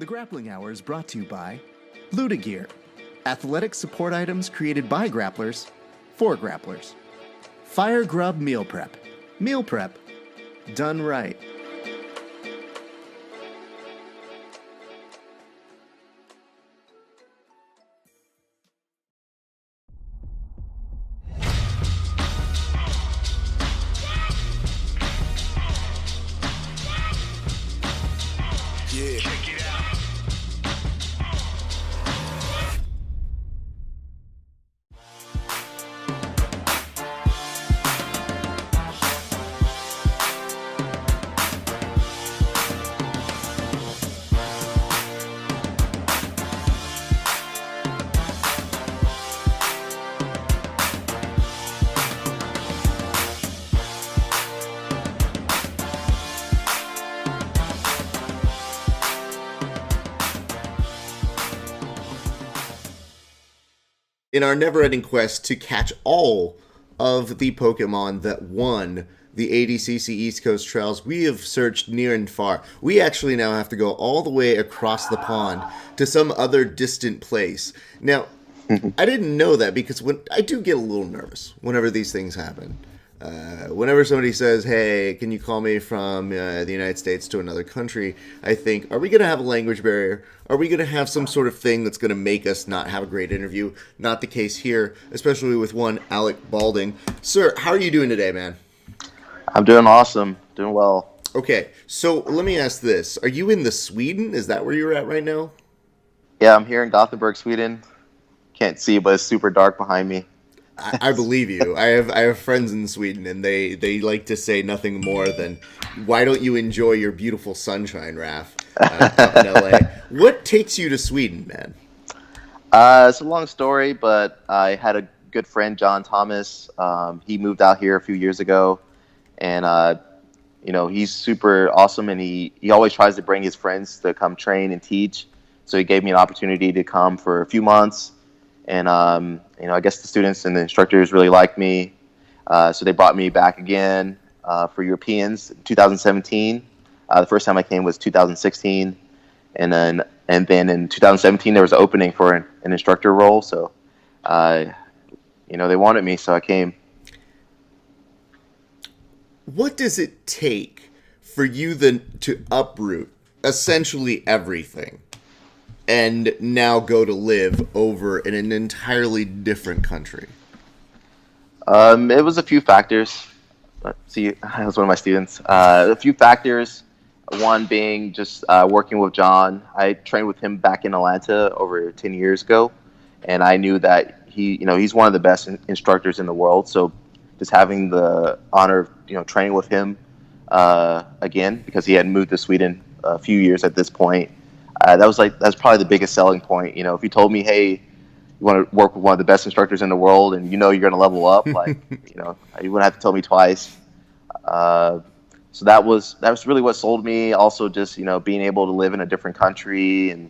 The Grappling Hour is brought to you by Luda Gear, athletic support items created by grapplers for grapplers. Fire Grub Meal Prep done right. Yeah. Check it out. In our never-ending quest to catch all of the Pokemon that won the ADCC East Coast Trials, we have searched near and far. We actually now have to go all the way across the pond to some other distant place. Now, I didn't know that because I do get a little nervous whenever these things happen. Whenever somebody says, hey, can you call me from the United States to another country, I think, are we going to have a language barrier? Are we going to have some sort of thing that's going to make us not have a great interview? Not the case here, especially with one Alec Baulding. Sir, how are you doing today, man? I'm doing awesome. Doing well. Okay, so let me ask this. Are you in the Sweden? Is that where you're at right now? Yeah, I'm here in Gothenburg, Sweden. Can't see, but it's super dark behind me. I believe you. I have friends in Sweden, and they like to say nothing more than, "Why don't you enjoy your beautiful sunshine, Raph, out in LA?" What takes you to Sweden, man? It's a long story, but I had a good friend, Jon Thomas. He moved out here a few years ago, and he's super awesome, and he always tries to bring his friends to come train and teach. So he gave me an opportunity to come for a few months. And, I guess the students and the instructors really liked me. So they brought me back again for Europeans in 2017. The first time I came was 2016. And then in 2017, there was an opening for an instructor role. So, they wanted me, so I came. What does it take for you then to uproot essentially everything and now go to live over in an entirely different country? It was a few factors. See, I was one of my students. A few factors. One being just working with Jon. I trained with him back in Atlanta over 10 years ago, and I knew that he's one of the best instructors in the world. So just having the honor of training with him again, because he had moved to Sweden a few years at this point. That's probably the biggest selling point. If you told me, hey, you want to work with one of the best instructors in the world, and you're going to level up, you wouldn't have to tell me twice. So that was really what sold me. Also, just being able to live in a different country and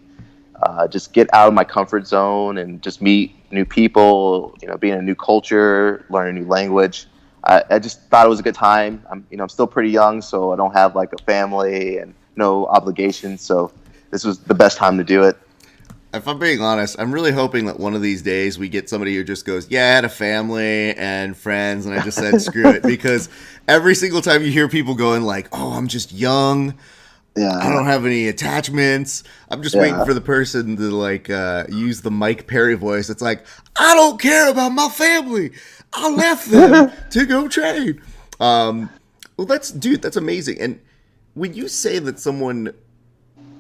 just get out of my comfort zone and just meet new people. Be in a new culture, learn a new language. I just thought it was a good time. I'm still pretty young, so I don't have like a family and no obligations. So this was the best time to do it. If I'm being honest, I'm really hoping that one of these days we get somebody who just goes, yeah, I had a family and friends, and I just said, screw it. Because every single time you hear people going like, oh, I'm just young, I don't have any attachments, I'm just waiting for the person to use the Mike Perry voice. It's like, I don't care about my family. I left them to go train. Well, that's amazing. And when you say that someone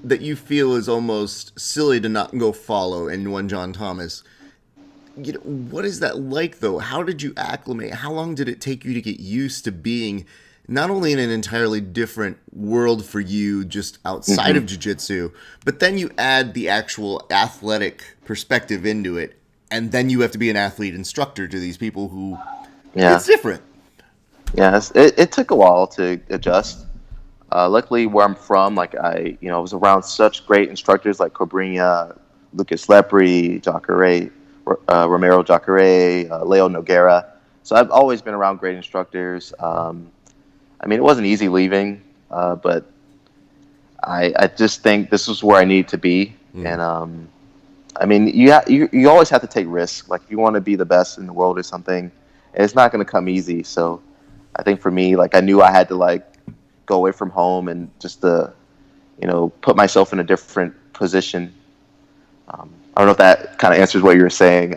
that you feel is almost silly to not go follow in one Jon Thomas, what is that like, though? How did you acclimate? How long did it take you to get used to being not only in an entirely different world for you just outside of jiu-jitsu, but then you add the actual athletic perspective into it, and then you have to be an athlete instructor to these people who it's different. Yes, it took a while to adjust. Luckily, where I'm from, I was around such great instructors like Cobrinha, Lucas Lepri, Jacare, Romero Jacare, Leo Noguera. So I've always been around great instructors. It wasn't easy leaving, but I just think this is where I need to be. And I mean, you always have to take risks. Like, if you want to be the best in the world or something, it's not going to come easy. So I think for me, like, I knew I had to, like, go away from home and just put myself in a different position. I don't know if that kind of answers what you were saying.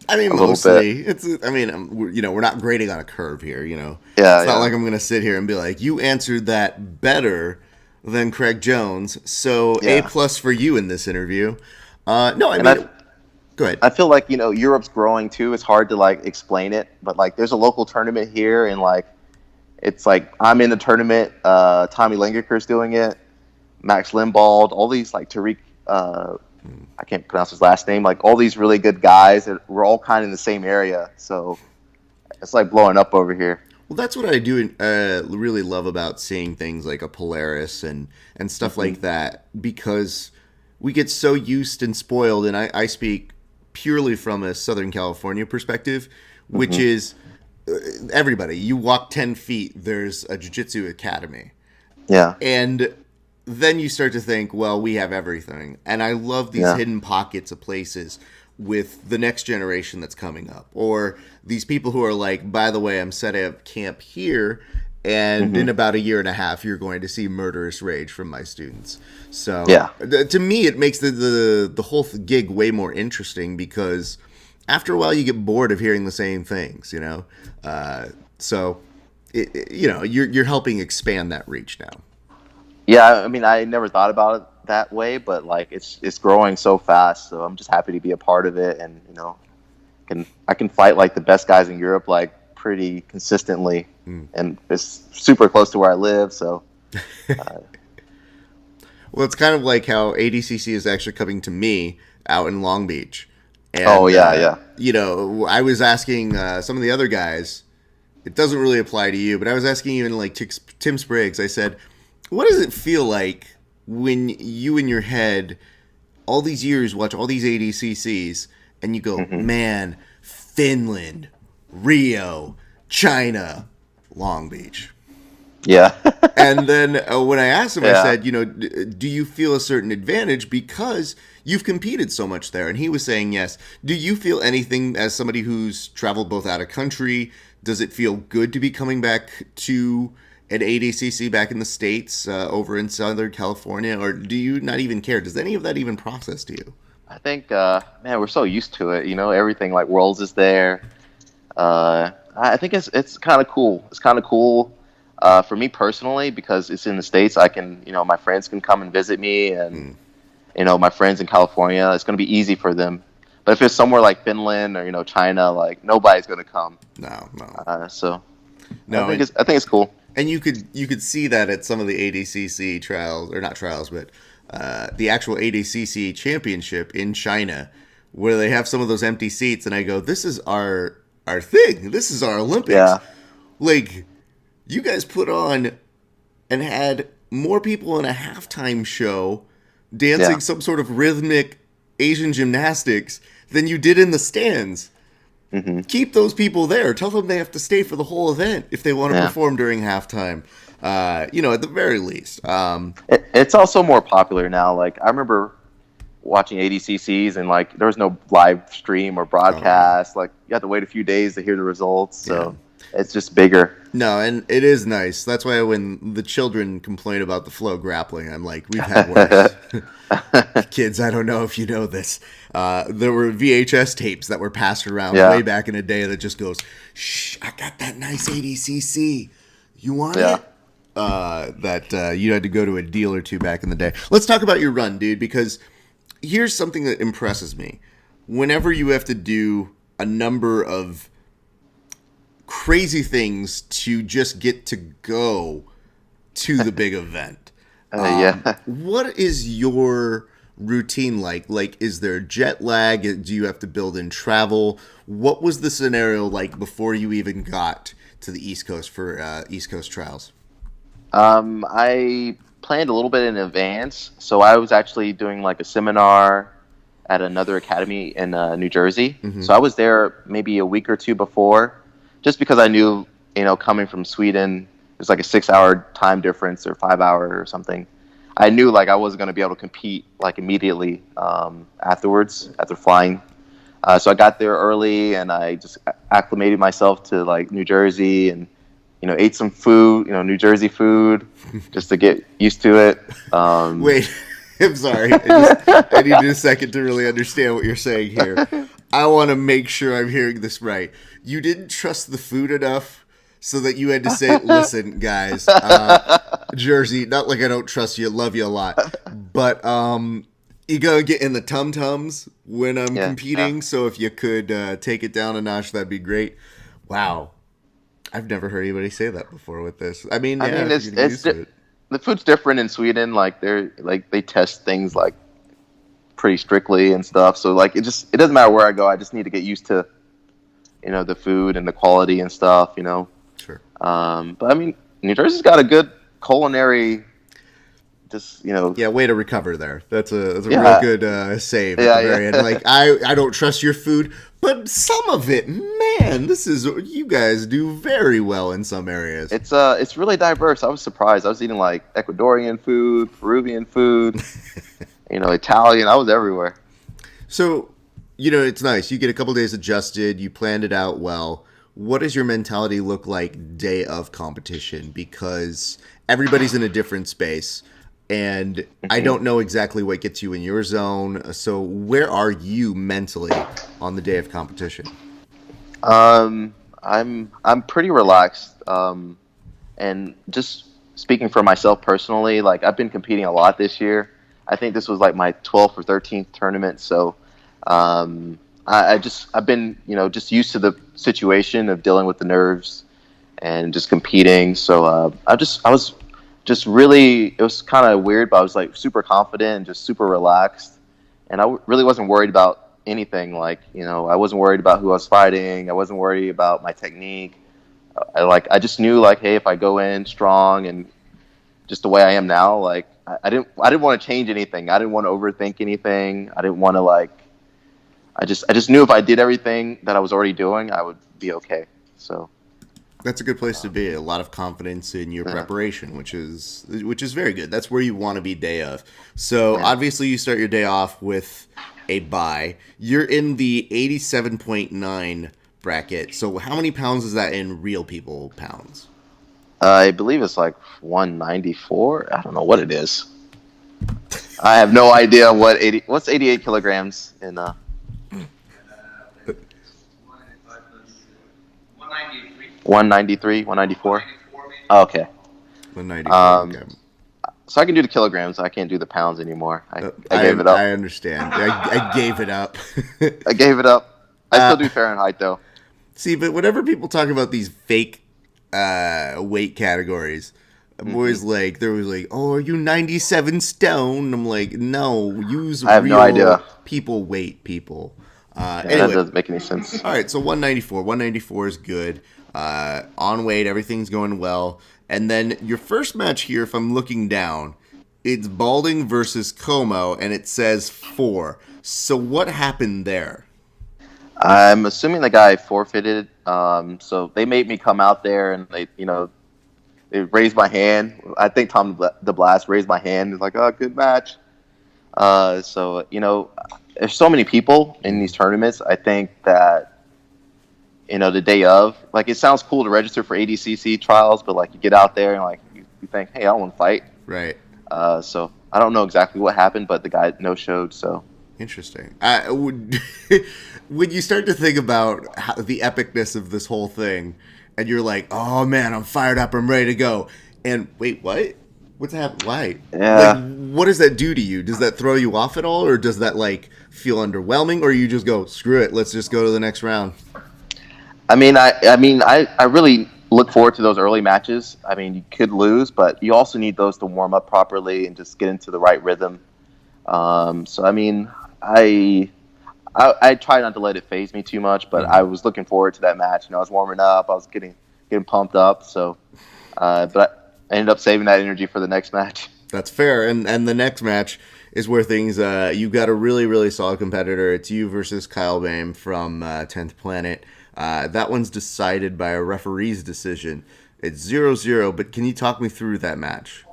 I mean, mostly. We're not grading on a curve here, Yeah, it's not like I'm going to sit here and be like, you answered that better than Craig Jones, so A+ for you in this interview. Go ahead. I feel like, Europe's growing too. It's hard to, like, explain it, but, like, there's a local tournament here, and, like, it's like I'm in the tournament. Tommy Lingerker's doing it. Max Limbaugh, all these, like, Tariq. I can't pronounce his last name. Like, all these really good guys. We're all kind of in the same area, so it's like blowing up over here. Well, that's what I do really love about seeing things like a Polaris and stuff like that, because we get so used and spoiled, and I speak purely from a Southern California perspective, which is everybody. You walk 10 feet, there's a jiu-jitsu academy. Yeah. And then you start to think, well, we have everything. And I love these hidden pockets of places with the next generation that's coming up. Or these people who are like, by the way, I'm setting up camp here, and in about a year and a half, you're going to see murderous rage from my students. So to me, it makes the whole gig way more interesting, because after a while, you get bored of hearing the same things, So, you're helping expand that reach now. Yeah, I mean, I never thought about it that way, but, like, it's growing so fast. So I'm just happy to be a part of it, and I can fight, like, the best guys in Europe, like, pretty consistently, and it's super close to where I live. So, well, it's kind of like how ADCC is actually coming to me out in Long Beach. And, I was asking some of the other guys. It doesn't really apply to you, but I was asking even like Tim Spriggs. I said, what does it feel like when you in your head all these years watch all these ADCCs and you go, man, Finland, Rio, China, Long Beach. Yeah. And then when I asked him, I said, do you feel a certain advantage because you've competed so much there? And he was saying yes. Do you feel anything as somebody who's traveled both out of country? Does it feel good to be coming back to an ADCC back in the States, over in Southern California, or do you not even care? Does any of that even process to you? I think, man, we're so used to it. Everything like Worlds is there. I think it's kind of cool. It's kind of cool for me personally because it's in the States. I can, my friends can come and visit me, and my friends in California, it's going to be easy for them. But if it's somewhere like Finland or China, like nobody's going to come. No. I think it's cool. And you could see that at some of the ADCC trials, or not trials, but the actual ADCC championship in China, where they have some of those empty seats, and I go, this is our thing. This is our Olympics. Yeah. Like, you guys put on and had more people in a halftime show dancing some sort of rhythmic Asian gymnastics than you did in the stands. Keep those people there. Tell them they have to stay for the whole event if they want to perform during halftime. At the very least. It's also more popular now. Like, I remember watching ADCCs and, like, there was no live stream or broadcast. Like, you had to wait a few days to hear the results. So it's just bigger. No, and it is nice. That's why when the children complain about the flow grappling, I'm like, we've had worse. Kids, I don't know if you know this. There were VHS tapes that were passed around way back in the day that just goes, shh, I got that nice ADCC. You want it? That you had to go to a deal or two back in the day. Let's talk about your run, dude, because here's something that impresses me. Whenever you have to do a number of crazy things to just get to go to the big event. What is your routine like? Like, is there jet lag? Do you have to build in travel? What was the scenario like before you even got to the East Coast for East Coast Trials? I planned a little bit in advance. So I was actually doing like a seminar at another academy in New Jersey. So I was there maybe a week or two before, just because I knew, coming from Sweden, there's like a 6-hour time difference or 5-hour or something. I knew like I wasn't going to be able to compete like immediately afterwards after flying. So I got there early and I just acclimated myself to like New Jersey and ate some food, New Jersey food, just to get used to it. Wait, I'm sorry. I need a second to really understand what you're saying here. I want to make sure I'm hearing this right. You didn't trust the food enough so that you had to say, listen, guys, Jersey, not like I don't trust you, love you a lot, but you gotta get in the tum-tums when I'm competing, so if you could take it down a notch, that'd be great. Wow. I've never heard anybody say that before with this. I mean, it's the food's different in Sweden. Like they test things like pretty strictly and stuff. So like it doesn't matter where I go. I just need to get used to the food and the quality and stuff. Sure. But I mean, New Jersey's got a good culinary. Way to recover there. That's a real good save at the very end. Like I don't trust your food, but some of it, man, you guys do very well in some areas. It's really diverse. I was surprised. I was eating like Ecuadorian food, Peruvian food, Italian. I was everywhere. So, it's nice. You get a couple days adjusted. You planned it out well. What does your mentality look like day of competition? Because everybody's in a different space. And I don't know exactly what gets you in your zone. So where are you mentally on the day of competition? I'm pretty relaxed. And just speaking for myself personally, like I've been competing a lot this year. I think this was like my 12th or 13th tournament. So I've been just used to the situation of dealing with the nerves and just competing. So it was kind of weird, but I was like super confident and just super relaxed. And I really wasn't worried about anything. Like, I wasn't worried about who I was fighting. I wasn't worried about my technique. I just knew like, hey, if I go in strong and just the way I am now, like I didn't want to change anything. I didn't want to overthink anything. I didn't want to I just knew if I did everything that I was already doing, I would be okay. So. That's a good place to be. A lot of confidence in your preparation, which is very good. That's where you want to be day of. So obviously you start your day off with a bye. You're in the 87.9 bracket. So how many pounds is that in real people pounds? I believe it's like 194. I don't know what it is. I have no idea what's 88 kilograms in 193, 194. Oh, okay. 194. Okay. So I can do the kilograms. I can't do the pounds anymore. I gave it up. I understand. I gave it up. I gave it up. I still do Fahrenheit though. See, but whenever people talk about these fake weight categories, I'm always like, they're always like, "Oh, are you 97 stone?" I'm like, "No, use I have real no idea. people weight people." Anyway. That doesn't make any sense. All right, so 194. 194 is good. On weight, everything's going well. And then your first match here, if I'm looking down, it's Baulding versus Como, and it says 4. So what happened there? I'm assuming the guy forfeited. So they made me come out there, and they raised my hand. I think Tom the Blast raised my hand. He's like, "Oh, good match." So there's so many people in these tournaments. I think that the day of, like, it sounds cool to register for ADCC trials, but like you get out there and like you think, hey, I want to fight. Right. So I don't know exactly what happened, but the guy no showed. So interesting. When you start to think about the epicness of this whole thing, and you're like, oh man, I'm fired up, I'm ready to go. And wait, what? What's happened? Why? Yeah. Like, what does that do to you? Does that throw you off at all, or does that like feel underwhelming, or you just go, screw it, let's just go to the next round? I mean, I really look forward to those early matches. I mean, you could lose, but you also need those to warm up properly and just get into the right rhythm. So I mean, I try not to let it phase me too much, but I was looking forward to that match. I was warming up, I was getting pumped up. So, but I ended up saving that energy for the next match. That's fair. And the next match is where things, you got a really, really solid competitor. It's you versus Kyle Baim from 10th Planet. That one's decided by a referee's decision. It's 0-0, but can you talk me through that match?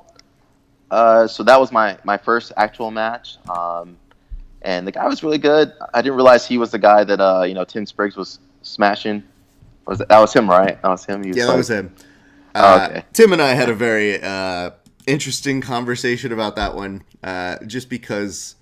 So that was my first actual match. And the guy was really good. I didn't realize he was the guy that Tim Spriggs was smashing. That was him, right? That was him. That was him. Okay. Tim and I had a very interesting conversation about that one, just because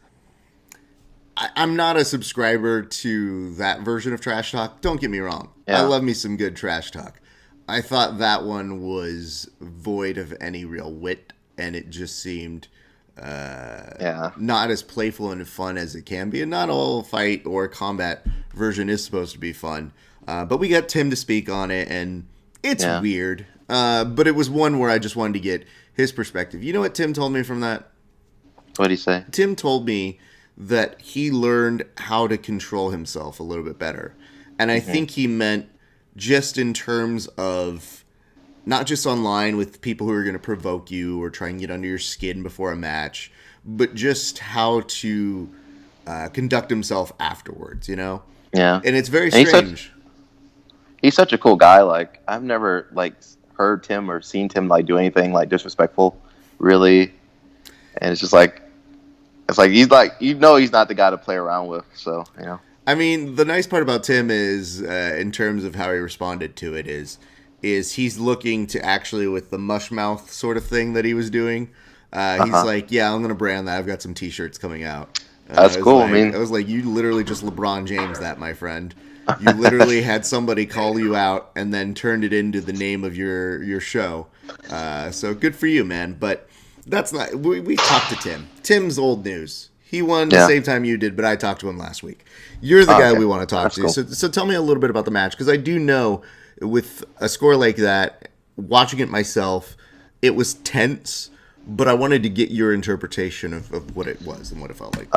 I'm not a subscriber to that version of trash talk. Don't get me wrong. Yeah. I love me some good trash talk. I thought that one was void of any real wit, and it just seemed not as playful and fun as it can be. And not all fight or combat version is supposed to be fun. But we got Tim to speak on it, and it's weird. But it was one where I just wanted to get his perspective. You know what Tim told me from that? What did he say? Tim told me that he learned how to control himself a little bit better. And I think he meant just in terms of not just online with people who are going to provoke you or try and get under your skin before a match, but just how to conduct himself afterwards, you know? Yeah. And it's very strange. He's such a cool guy. Like, I've never, like, heard Tim or seen Tim, like, do anything, like, disrespectful, really. And it's just, like, he's, like, he's not the guy to play around with, so, I mean, the nice part about Tim is, in terms of how he responded to it, is he's looking to actually, with the mush mouth sort of thing that he was doing, he's like, yeah, I'm going to brand that. I've got some T-shirts coming out. That's cool. Like, I was like, you literally just LeBron James that, my friend. You literally had somebody call you out and then turned it into the name of your show. So good for you, man. But that's not... We talked to Tim. Tim's old news. He won the same time you did, but I talked to him last week. You're the guy we want to talk to. Cool. So tell me a little bit about the match, because I do know with a score like that, watching it myself, it was tense, but I wanted to get your interpretation of what it was and what it felt like.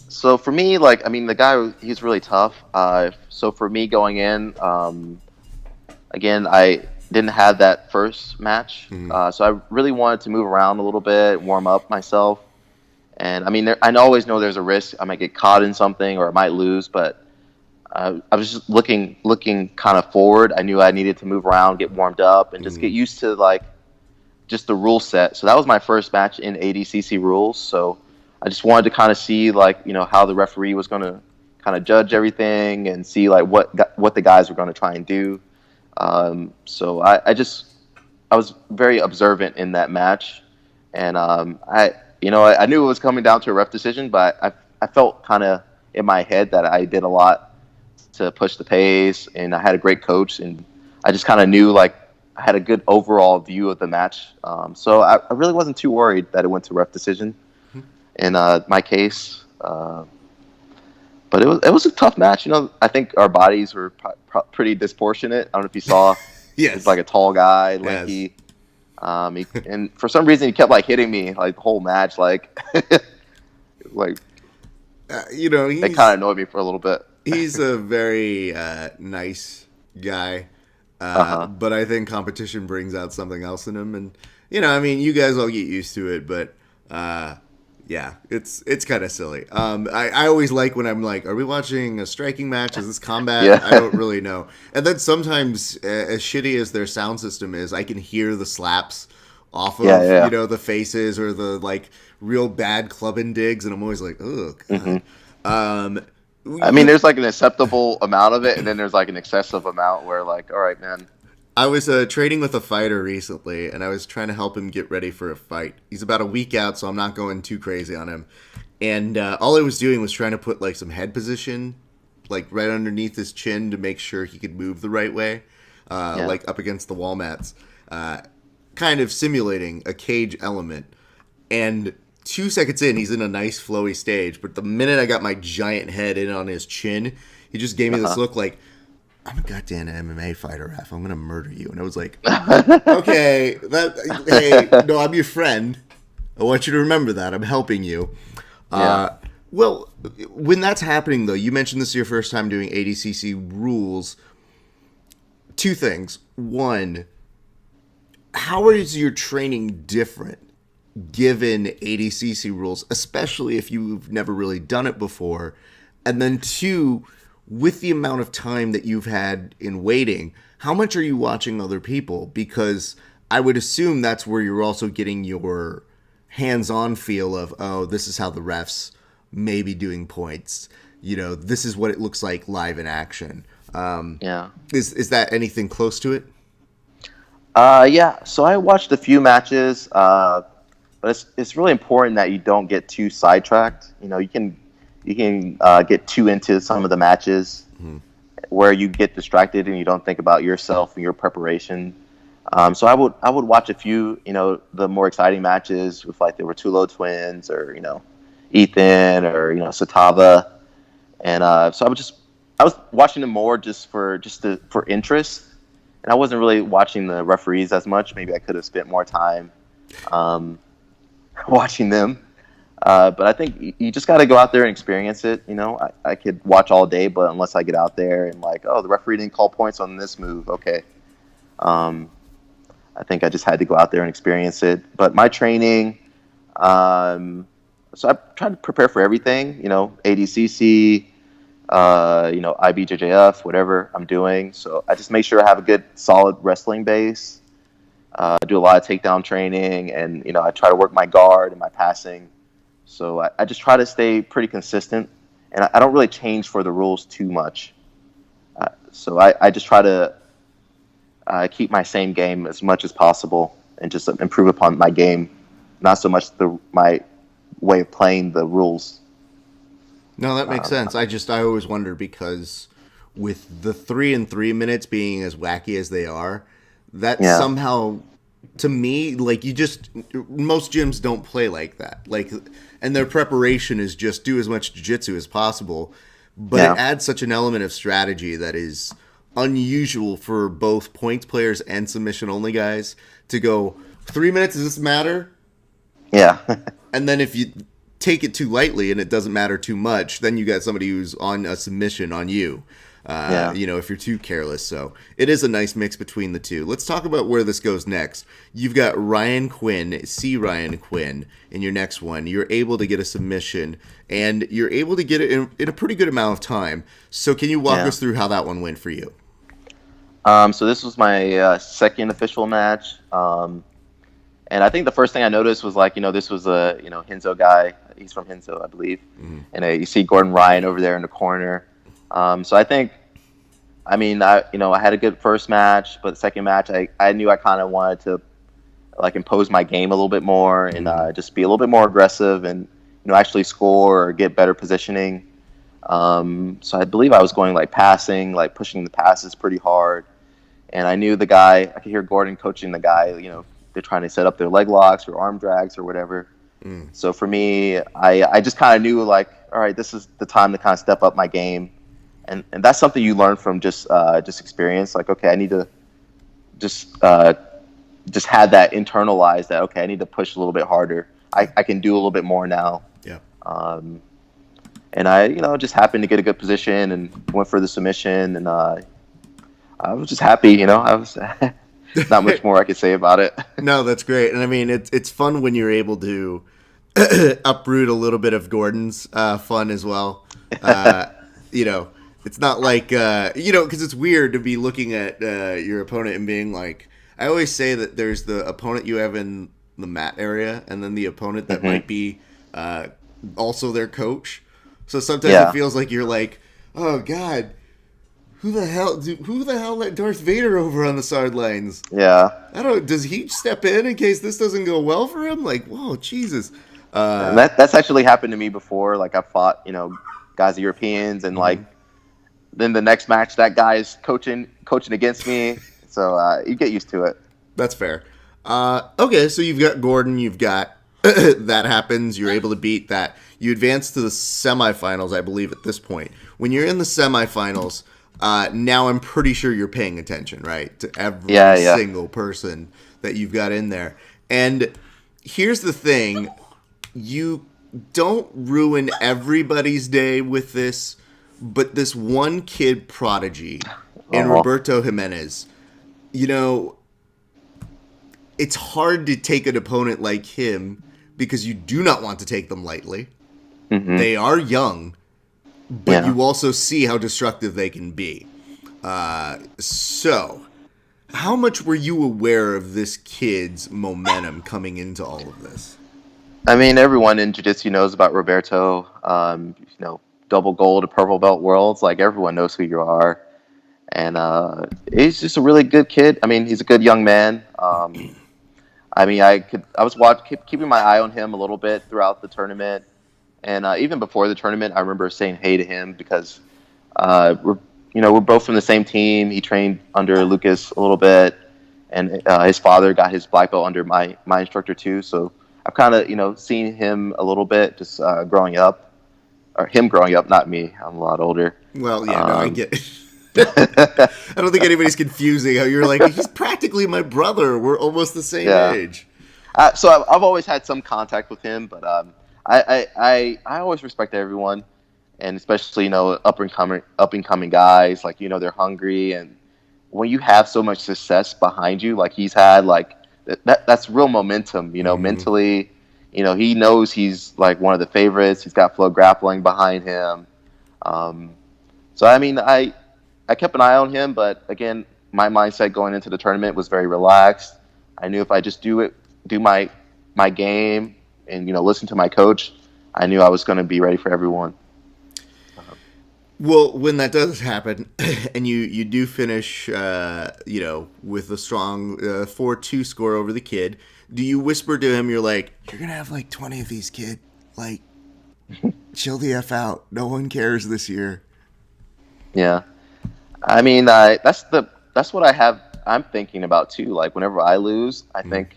So for me, like, I mean, the guy, he's really tough. So for me going in, again, I didn't have that first match. So I really wanted to move around a little bit, warm up myself. And I mean, I always know there's a risk I might get caught in something or I might lose, but I was just looking kind of forward. I knew I needed to move around, get warmed up, and just get used to, like, just the rule set. So that was my first match in ADCC rules. So I just wanted to kind of see, like, how the referee was going to kind of judge everything and see, like, what the guys were going to try and do. So I was very observant in that match, and I knew it was coming down to a ref decision, but I felt kind of in my head that I did a lot to push the pace, and I had a great coach, and I just kind of knew, like, I had a good overall view of the match. So I really wasn't too worried that it went to ref decision in my case. But it was a tough match. I think our bodies were pretty disproportionate. I don't know if you saw. Yes. He's like a tall guy, lanky. Yes. And for some reason he kept, like, hitting me, like, the whole match. Like, like, that kind of annoyed me for a little bit. He's a very nice guy. But I think competition brings out something else in him. And, I mean, you guys all get used to it, but yeah, it's kind of silly. I always like when I'm like, are we watching a striking match? Is this combat? Yeah. I don't really know. And then sometimes, as shitty as their sound system is, I can hear the slaps off of, the faces or the, like, real bad clubbing digs. And I'm always like, oh, God. I mean, there's, like, an acceptable amount of it, and then there's, like, an excessive amount where, like, all right, man. I was training with a fighter recently, and I was trying to help him get ready for a fight. He's about a week out, so I'm not going too crazy on him. And all I was doing was trying to put, like, some head position, like, right underneath his chin to make sure he could move the right way, like, up against the wall mats, kind of simulating a cage element. And 2 seconds in, he's in a nice flowy stage, but the minute I got my giant head in on his chin, he just gave me this look like, I'm a goddamn MMA fighter, ref. I'm going to murder you. And I was like, okay, hey, no, I'm your friend. I want you to remember that. I'm helping you. Well, when that's happening, though, you mentioned this is your first time doing ADCC rules. 2 things. 1, how is your training different given ADCC rules, especially if you've never really done it before? And then 2, with the amount of time that you've had in waiting, how much are you watching other people? Because I would assume that's where you're also getting your hands-on feel of, oh, this is how the refs may be doing points. This is what it looks like live in action. Is that anything close to it? Yeah. So I watched a few matches, but it's really important that you don't get too sidetracked. You can get too into some of the matches where you get distracted and you don't think about yourself and your preparation. So I would watch a few, the more exciting matches with like the Rotullo twins or Ethan or Satava, and so I was watching them more just for interest, and I wasn't really watching the referees as much. Maybe I could have spent more time watching them. But I think you just got to go out there and experience it. I could watch all day, but unless I get out there and like, oh, the referee didn't call points on this move. Okay. I think I just had to go out there and experience it. But my training, so I tried to prepare for everything, ADCC, IBJJF, whatever I'm doing. So I just make sure I have a good, solid wrestling base. Do a lot of takedown training, and I try to work my guard and my passing. So I just try to stay pretty consistent, and I don't really change for the rules too much. So I just try to keep my same game as much as possible and just improve upon my game, not so much my way of playing the rules. No, that makes sense. I always wonder because with the 3 and 3 minutes being as wacky as they are, that somehow, to me, like most gyms don't play like that. Like, and their preparation is just do as much jiu-jitsu as possible, but it adds such an element of strategy that is unusual for both points players and submission only guys to go 3 minutes. Does this matter? Yeah. And then if you take it too lightly and it doesn't matter too much, then you got somebody who's on a submission on you. If you're too careless. So it is a nice mix between the two. Let's talk about where this goes next. You've got Ryan Quinn in your next one. You're able to get a submission, and you're able to get it in a pretty good amount of time. So can you walk us through how that one went for you? So this was my second official match. And I think the first thing I noticed was this was a, Hinzo guy. He's from Hinzo, I believe. Mm-hmm. And you see Gordon Ryan over there in the corner. So I think, I had a good first match, but the second match, I knew I kind of wanted to impose my game a little bit more and just be a little bit more aggressive and, actually score or get better positioning. So I believe I was going passing, pushing the passes pretty hard. And I knew the guy, I could hear Gordon coaching the guy, they're trying to set up their leg locks or arm drags or whatever. So for me, I just kind of knew all right, this is the time to kind of step up my game. And that's something you learn from just experience. Okay, I need to just had that internalized that, okay, I need to push a little bit harder. I can do a little bit more now. Yeah. And I, just happened to get a good position and went for the submission. And I was just happy, I was not much more I could say about it. No, that's great. And it's fun when you're able to uproot a little bit of Gordon's fun as well. It's not because it's weird to be looking at your opponent and being like, I always say that there's the opponent you have in the mat area and then the opponent that might be also their coach. So sometimes it feels like you're like, oh God, who the hell let Darth Vader over on the sidelines? Yeah. Does he step in case this doesn't go well for him? Whoa, Jesus. That's actually happened to me before. I've fought, guys, Europeans, and then the next match, that guy is coaching against me. So you get used to it. That's fair. Okay, so you've got Gordon. You've got that happens. You're able to beat that. You advance to the semifinals, I believe, at this point. When you're in the semifinals, now I'm pretty sure you're paying attention, right, to every single person that you've got in there. And here's the thing. You don't ruin everybody's day with this, but this one kid prodigy in Roberto Jimenez, it's hard to take an opponent like him because you do not want to take them lightly. Mm-hmm. They are young, but you also see how destructive they can be. So, how much were you aware of this kid's momentum coming into all of this? I mean, everyone in jiu-jitsu knows about Roberto. Double gold, purple belt worlds. Like everyone knows who you are, and he's just a really good kid. I mean, he's a good young man. I mean, I was keeping my eye on him a little bit throughout the tournament, and even before the tournament, I remember saying hey to him because we're both from the same team. He trained under Lucas a little bit, and his father got his black belt under my instructor too. So I've kind of seen him a little bit just growing up, or him growing up, not me. I'm a lot older. Well, yeah, no, I get. I don't think anybody's confusing how you're like, he's practically my brother. We're almost the same age. So I've always had some contact with him, but I always respect everyone, and especially up and coming guys. Like they're hungry, and when you have so much success behind you, like he's had, like that's real momentum. Mentally, he knows he's like one of the favorites. He's got Flow Grappling behind him. So I mean, I kept an eye on him, but again, my mindset going into the tournament was very relaxed. I knew if I just do my game and listen to my coach, I knew I was going to be ready for everyone. Well, when that does happen, and you do finish, with a strong 4-2 score over the kid, do you whisper to him, you're like, you're going to have like 20 of these, kid. Like, chill the F out. No one cares this year. Yeah. I mean, that's what I'm thinking about too. Like whenever I lose, I think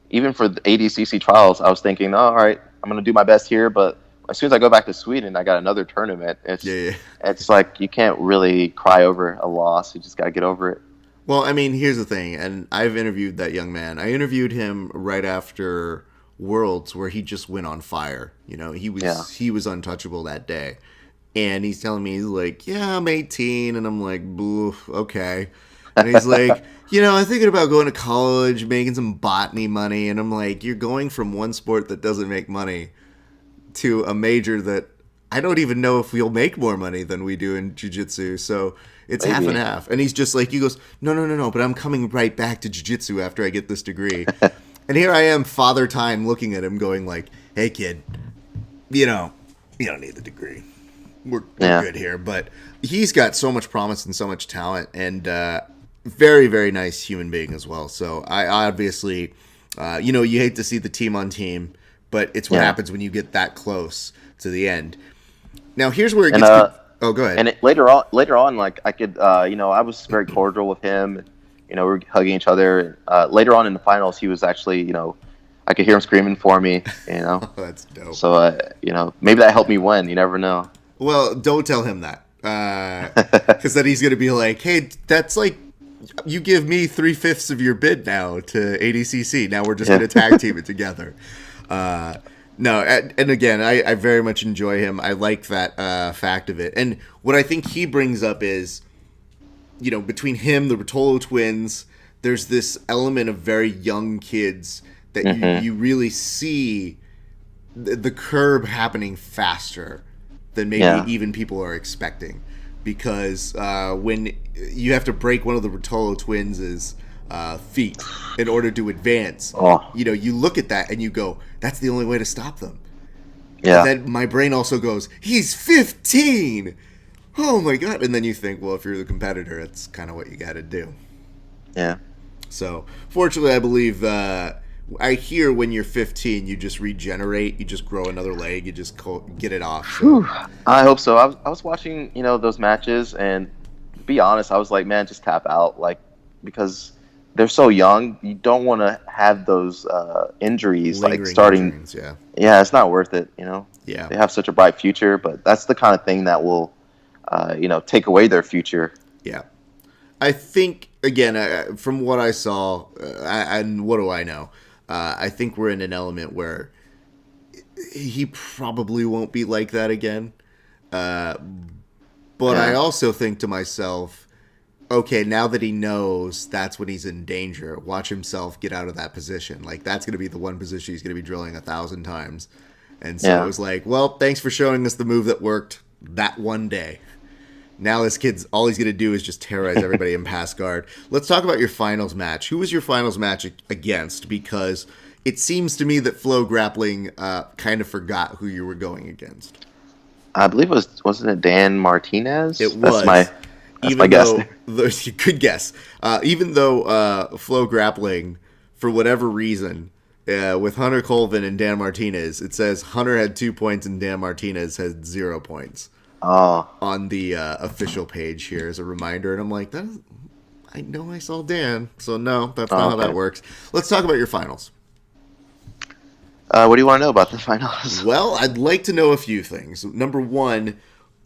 even for the ADCC Trials, I was thinking, all right, I'm going to do my best here. But as soon as I go back to Sweden, I got another tournament. It's like you can't really cry over a loss. You just got to get over it. Well, I mean, here's the thing, and I've interviewed that young man. I interviewed him right after Worlds, where he just went on fire. He was untouchable that day. And he's telling me, he's like, yeah, I'm 18. And I'm like, okay. And he's like, I'm thinking about going to college, making some botany money. And I'm like, you're going from one sport that doesn't make money to a major that I don't even know if we'll make more money than we do in jiu-jitsu. So it's Maybe. half and half. And he's just like, he goes, no, but I'm coming right back to jiu-jitsu after I get this degree. And here I am, father time, looking at him going like, hey, kid, you don't need the degree. We're good here, but he's got so much promise and so much talent, and very, very nice human being as well. So I obviously, you hate to see the team on team, but it's what happens when you get that close to the end. Now here's where it gets. Go ahead. And later on, like I could, I was very cordial with him. We were hugging each other. Later on in the finals, he was actually, I could hear him screaming for me. Oh, that's dope. So maybe that helped me win. You never know. Well, don't tell him that, because then he's going to be like, hey, that's like, you give me 3/5 of your bid now to ADCC. Now we're just going to tag team it together. No, and again, I very much enjoy him. I like that fact of it. And what I think he brings up is, between him, the Rotolo twins, there's this element of very young kids that you really see the curb happening faster than maybe even people are expecting, because when you have to break one of the Rotolo twins' feet in order to advance, you look at that and you go, that's the only way to stop them. And then my brain also goes, he's 15! Oh my god. And then you think, well, if you're the competitor, that's kind of what you got to do. Yeah. So fortunately, I believe I hear when you're 15, you just regenerate, you just grow another leg, you just get it off. So. I hope so. I was watching, those matches, and to be honest, I was like, man, just tap out, like, because they're so young. You don't want to have those injuries, lingering like starting. Injuries, yeah, it's not worth it. Yeah, they have such a bright future, but that's the kind of thing that will, take away their future. Yeah, I think again, from what I saw, and what do I know? I think we're in an element where he probably won't be like that again. But I also think to myself, okay, now that he knows that's when he's in danger, watch himself get out of that position. Like, that's going to be the one position he's going to be drilling 1,000 times. And so it was like, well, thanks for showing us the move that worked that one day. Now this kid's, all he's going to do is just terrorize everybody in pass guard. Let's talk about your finals match. Who was your finals match against? Because it seems to me that Flow Grappling kind of forgot who you were going against. I believe wasn't it Dan Martinez? It was. That's my guess. You could guess. Even though Flow Grappling, for whatever reason, with Hunter Colvin and Dan Martinez, it says Hunter had 2 points and Dan Martinez had 0 points. Oh. On the official page here as a reminder. And I'm like, I know I saw Dan. So no, that's not how that works. Let's talk about your finals. What do you want to know about the finals? Well, I'd like to know a few things. Number one,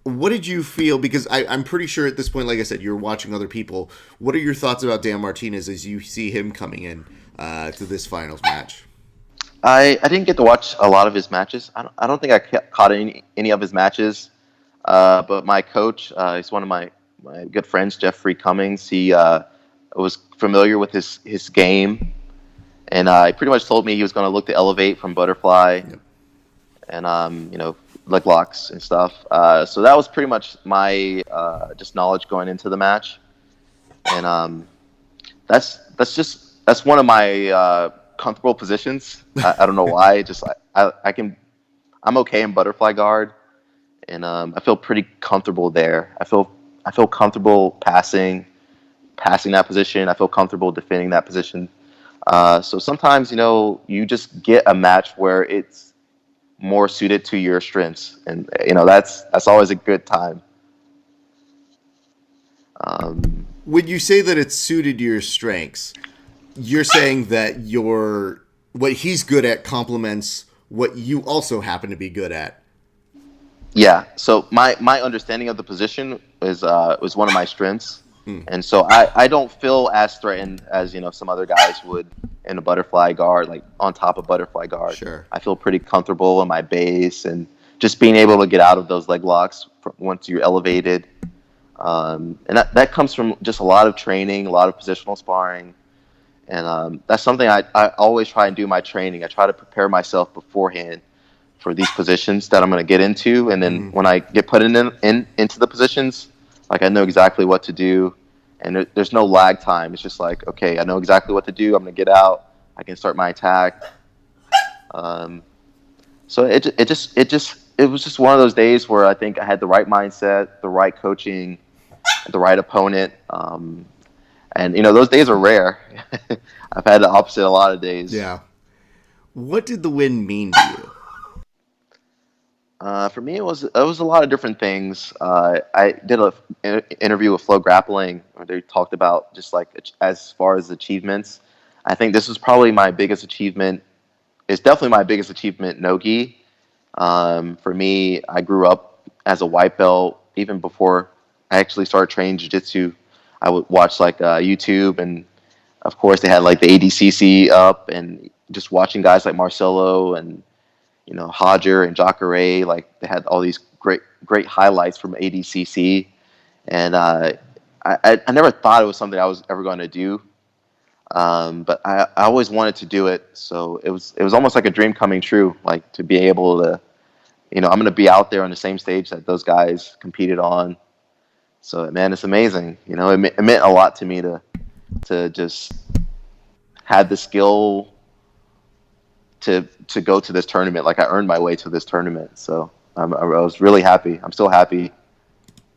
what did you feel? Because I'm pretty sure at this point, like I said, you're watching other people. What are your thoughts about Dan Martinez as you see him coming in to this finals match? I didn't get to watch a lot of his matches. I don't think I caught any of his matches. But my coach, he's one of my good friends, Jeffrey Cummings. He was familiar with his game. And he pretty much told me he was going to look to elevate from butterfly and, leg locks and stuff. So that was pretty much my just knowledge going into the match. And that's one of my comfortable positions. I don't know why. Just I'm okay in butterfly guard, and I feel pretty comfortable there. I feel comfortable passing that position. I feel comfortable defending that position. So sometimes, you just get a match where it's more suited to your strengths, and that's always a good time. When you say that it's suited to your strengths, you're saying that what he's good at complements what you also happen to be good at. Yeah. So my understanding of the position was one of my strengths. And so I don't feel as threatened as, some other guys would in a butterfly guard, like on top of butterfly guard. Sure. I feel pretty comfortable in my base and just being able to get out of those leg locks once you're elevated. And that comes from just a lot of training, a lot of positional sparring. And that's something I always try and do in my training. I try to prepare myself beforehand for these positions that I'm going to get into. And then when I get put into the positions, like I know exactly what to do. And there's no lag time. It's just like, okay, I know exactly what to do. I'm going to get out. I can start my attack. So it was just one of those days where I think I had the right mindset, the right coaching, the right opponent. And, those days are rare. I've had the opposite a lot of days. Yeah. What did the win mean to you? For me, it was a lot of different things. I did an interview with Flow Grappling where they talked about just like as far as achievements. I think this was probably my biggest achievement. It's definitely my biggest achievement, no-gi. For me, I grew up as a white belt. Even before I actually started training jiu-jitsu, I would watch like YouTube, and of course they had like the ADCC up, and just watching guys like Marcelo and Hodger and Jacare, like they had all these great highlights from ADCC, and I never thought it was something I was ever going to do, but I always wanted to do it. So it was almost like a dream coming true, like to be able to, I'm going to be out there on the same stage that those guys competed on. So man, it's amazing. It meant a lot to me to just have the skill to go to this tournament. Like I earned my way to this tournament. So I was really happy. I'm still happy.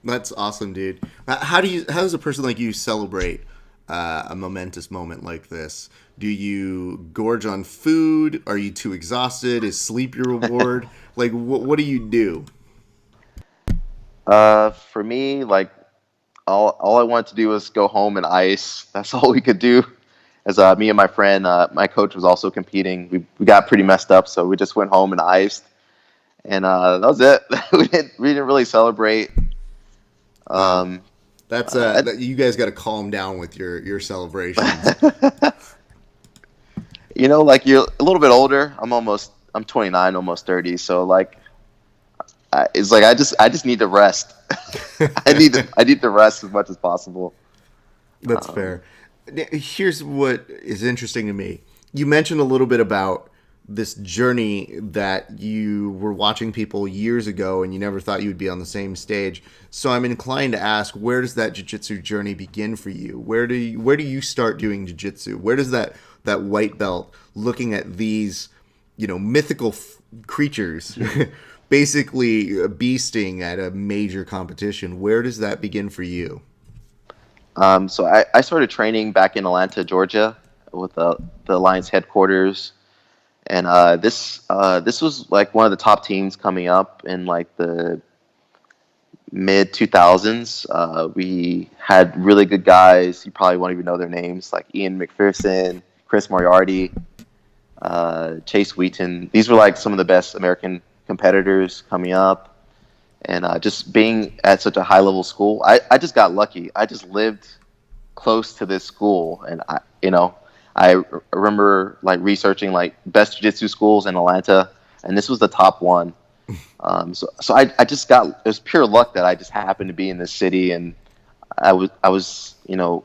That's awesome, dude. How does a person like you celebrate a momentous moment like this? Do you gorge on food? Are you too exhausted? Is sleep your reward? Like what do you do? For me, like all I wanted to do was go home and ice. That's all we could do. As me and my friend, my coach was also competing. We got pretty messed up, so we just went home and iced, and that was it. we didn't really celebrate. That's you guys got to calm down with your celebrations. Like you're a little bit older. I'm 29, almost 30. So like, it's like I just need to rest. I need to rest as much as possible. That's fair. Here's what is interesting to me. You mentioned a little bit about this journey that you were watching people years ago and you never thought you would be on the same stage. So I'm inclined to ask, where does that jiu-jitsu journey begin for you? Where do you start doing jiu-jitsu? Where does that that white belt looking at these, mythical creatures basically beasting at a major competition? Where does that begin for you? So I started training back in Atlanta, Georgia, with the Alliance headquarters, and this was like one of the top teams coming up in like the mid 2000s. We had really good guys. You probably won't even know their names, like Ian McPherson, Chris Moriarty, Chase Wheaton. These were like some of the best American competitors coming up. And just being at such a high level school, I just got lucky. I just lived close to this school, and I remember like researching like best jiu-jitsu schools in Atlanta, and this was the top one. So I just got, it was pure luck that I just happened to be in this city, and I was able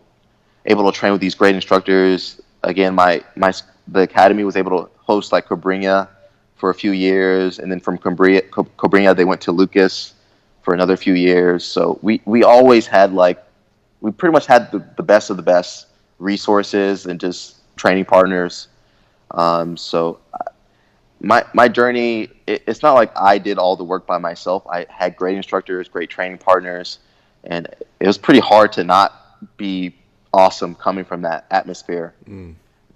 to train with these great instructors. Again, the academy was able to host like Cobrinha for a few years, and then from Cobrinha they went to Lucas for another few years. So we always had we pretty much had the best of the best resources and just training partners. So my journey, it's not like I did all the work by myself. I had great instructors, great training partners, and it was pretty hard to not be awesome coming from that atmosphere.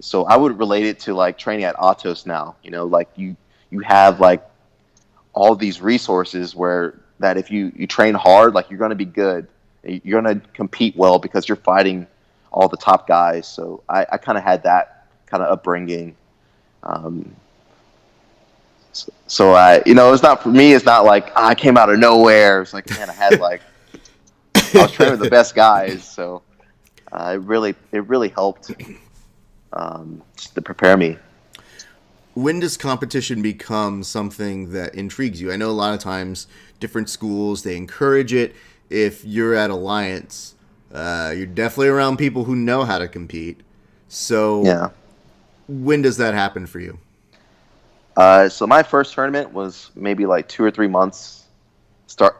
So I would relate it to like training at Atos now. Like you have like all these resources where that if you train hard, like you're going to be good. You're going to compete well because you're fighting all the top guys. So I kind of had that kind of upbringing. So it's not, for me, it's not like I came out of nowhere. It's like, man, I had I was training with the best guys. So it really helped just to prepare me. When does competition become something that intrigues you? I know a lot of times different schools, they encourage it. If you're at Alliance, you're definitely around people who know how to compete. So yeah. When does that happen for you? So my first tournament was maybe like 2 or 3 months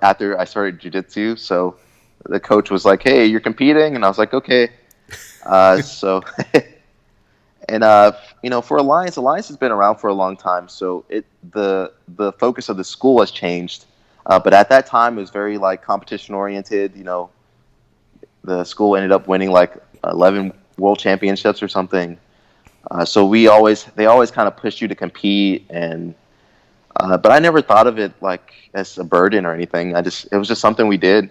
after I started jiu-jitsu. So the coach was like, "Hey, you're competing?" And I was like, "Okay." So and for Alliance has been around for a long time. So the focus of the school has changed. But at that time, it was very like competition oriented. The school ended up winning like 11 world championships or something. So they always kind of pushed you to compete, and but I never thought of it like as a burden or anything. It was just something we did.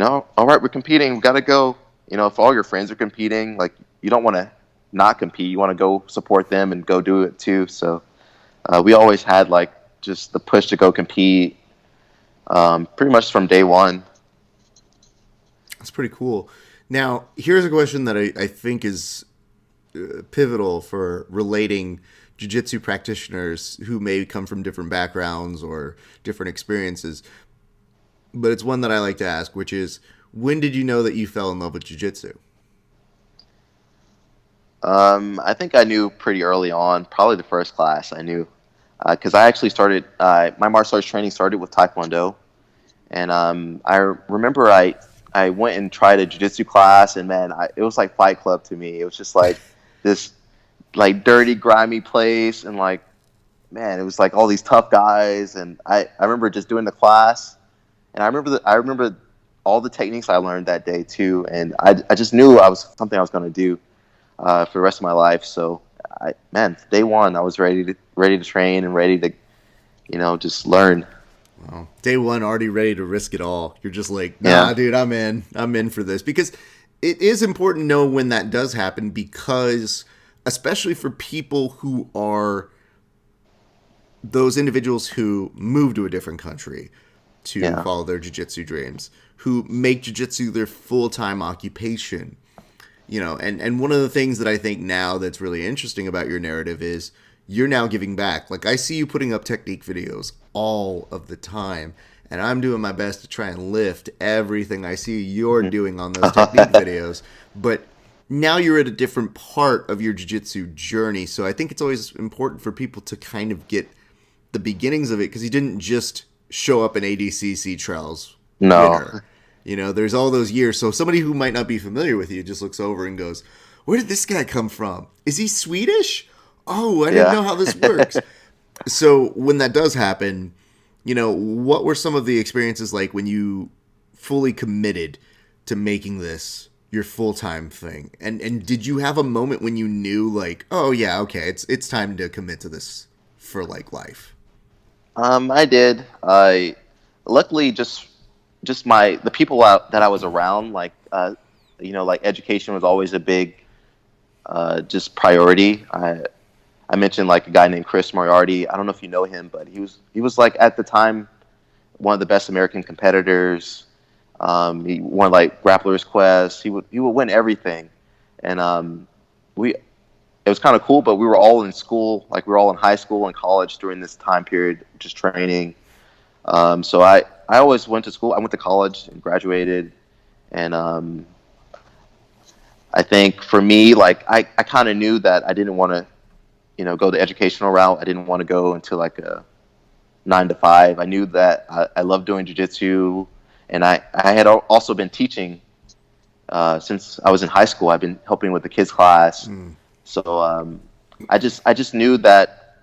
All right, we're competing, we got to go. If all your friends are competing, like you don't want to not compete. You want to go support them and go do it too. So we always had like just the push to go compete, pretty much from day one. That's pretty cool. Now, here's a question that I think is pivotal for relating jiu-jitsu practitioners who may come from different backgrounds or different experiences. But it's one that I like to ask, which is, when did you know that you fell in love with jiu-jitsu? I think I knew pretty early on, probably the first class I knew, because I actually started, my martial arts training started with Taekwondo. And I remember I went and tried a jiu-jitsu class, and man, it was like Fight Club to me. It was just like this like dirty, grimy place, and like, man, it was like all these tough guys. And I remember just doing the class, and I remember all the techniques I learned that day too. And I just knew I was going to do for the rest of my life. So day one, I was ready to train and ready to just learn. Wow. Day one, already ready to risk it all. You're just like, nah, yeah. Dude, I'm in for this. Because it is important to know when that does happen, because especially for people who are those individuals who move to a different country to follow their jiu-jitsu dreams, who make jiu-jitsu their full-time occupation, and one of the things that I think now that's really interesting about your narrative is you're now giving back. Like, I see you putting up technique videos all of the time, and I'm doing my best to try and lift everything I see you're doing on those technique videos. But now you're at a different part of your jiu-jitsu journey, so I think it's always important for people to kind of get the beginnings of it, because you didn't just show up in ADCC Trials winner. There's all those years. So somebody who might not be familiar with you just looks over and goes, where did this guy come from? Is he Swedish? Oh, I didn't know how this works. So when that does happen, what were some of the experiences like when you fully committed to making this your full-time thing? And did you have a moment when you knew like, oh yeah, okay, it's time to commit to this for like life? I did. I luckily just the people that I was around, like like education was always a big just priority. I mentioned like a guy named Chris Moriarty. I don't know if you know him, but he was like at the time one of the best American competitors. He won like Grappler's Quest. He would win everything, and it was kind of cool. But we were all in school, like we were all in high school and college during this time period, just training. So I always went to school. I went to college and graduated, and I think for me, like I kind of knew that I didn't want to, go the educational route. I didn't want to go into like a 9 to 5. I knew that I loved doing jiu-jitsu, and I had also been teaching since I was in high school. I've been helping with the kids class. So I just knew that.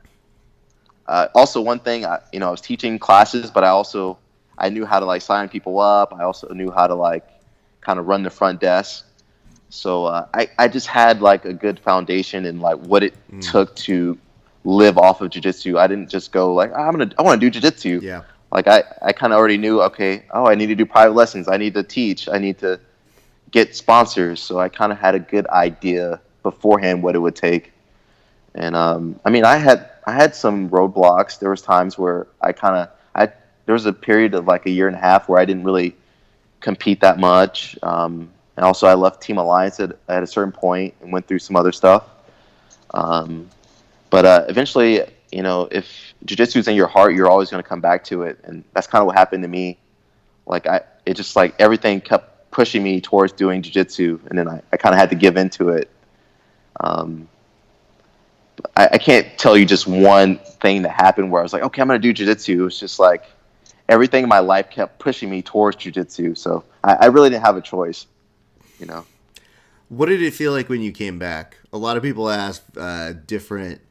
Also, one thing, I was teaching classes, but I knew how to like sign people up. I also knew how to like kind of run the front desk. So I just had like a good foundation in like what it took to live off of jiu-jitsu. I didn't just go like, I want to do jiu-jitsu. Yeah. Like I kind of already knew, okay, I need to do private lessons. I need to teach. I need to get sponsors. So I kind of had a good idea beforehand what it would take. And I had some roadblocks. There was times where there was a period of like a year and a half where I didn't really compete that much. And also I left Team Alliance at a certain point and went through some other stuff. But eventually, if jiu-jitsu is in your heart, you're always going to come back to it. And that's kind of what happened to me. Like it just like everything kept pushing me towards doing jiu-jitsu. And then I kind of had to give into it. I can't tell you just one thing that happened where I was like, okay, I'm going to do jiu-jitsu. It was just like everything in my life kept pushing me towards jiu-jitsu. So I really didn't have a choice, What did it feel like when you came back? A lot of people ask different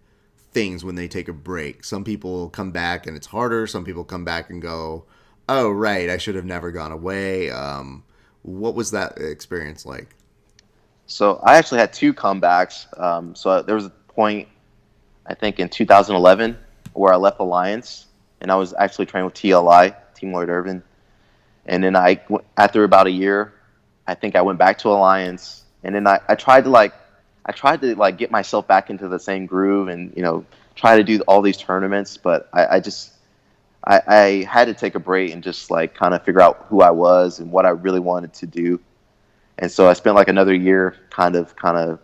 things when they take a break. Some people come back and it's harder. Some people come back and go, oh, right, I should have never gone away. What was that experience like? So I actually had 2 comebacks. So there was a point, I think in 2011, where I left Alliance, and I was actually training with TLI, Team Lloyd Irvin. And then after about a year, I think I went back to Alliance, and then I tried to get myself back into the same groove and try to do all these tournaments, but I had to take a break and just like kind of figure out who I was and what I really wanted to do. And so I spent like another year kind of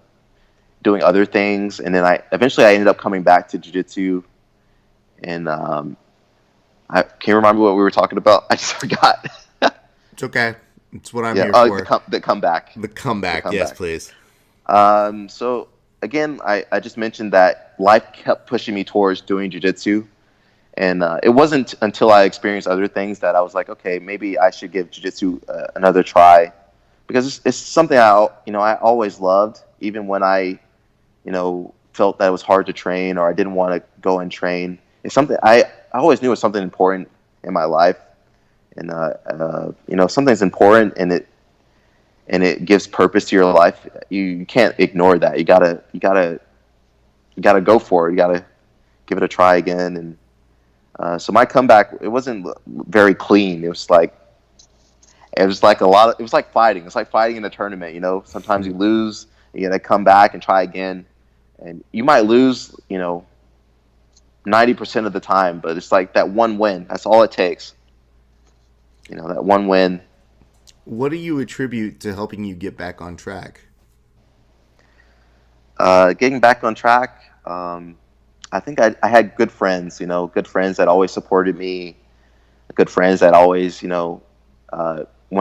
doing other things, and then I eventually ended up coming back to jiu-jitsu. And I can't remember what we were talking about. I just forgot. It's okay. It's what I'm here for. The comeback. The comeback. Yes, please. So again, I just mentioned that life kept pushing me towards doing jiu-jitsu, and it wasn't until I experienced other things that I was like, okay, maybe I should give jiu-jitsu another try, because it's something I always loved, even when I felt that it was hard to train or I didn't want to go and train. It's something I always knew was something important in my life, and something's important and it gives purpose to your life. You can't ignore that. You gotta go for it. You gotta give it a try again. And so my comeback, it wasn't very clean. It was like it was like fighting. It's like fighting in a tournament. Sometimes you lose, you gotta come back and try again, and you might lose 90% of the time, but it's like that one win. That's all it takes. That one win. What do you attribute to helping you get back on track? Getting back on track, I think I had good friends, good friends that always supported me, good friends that always, when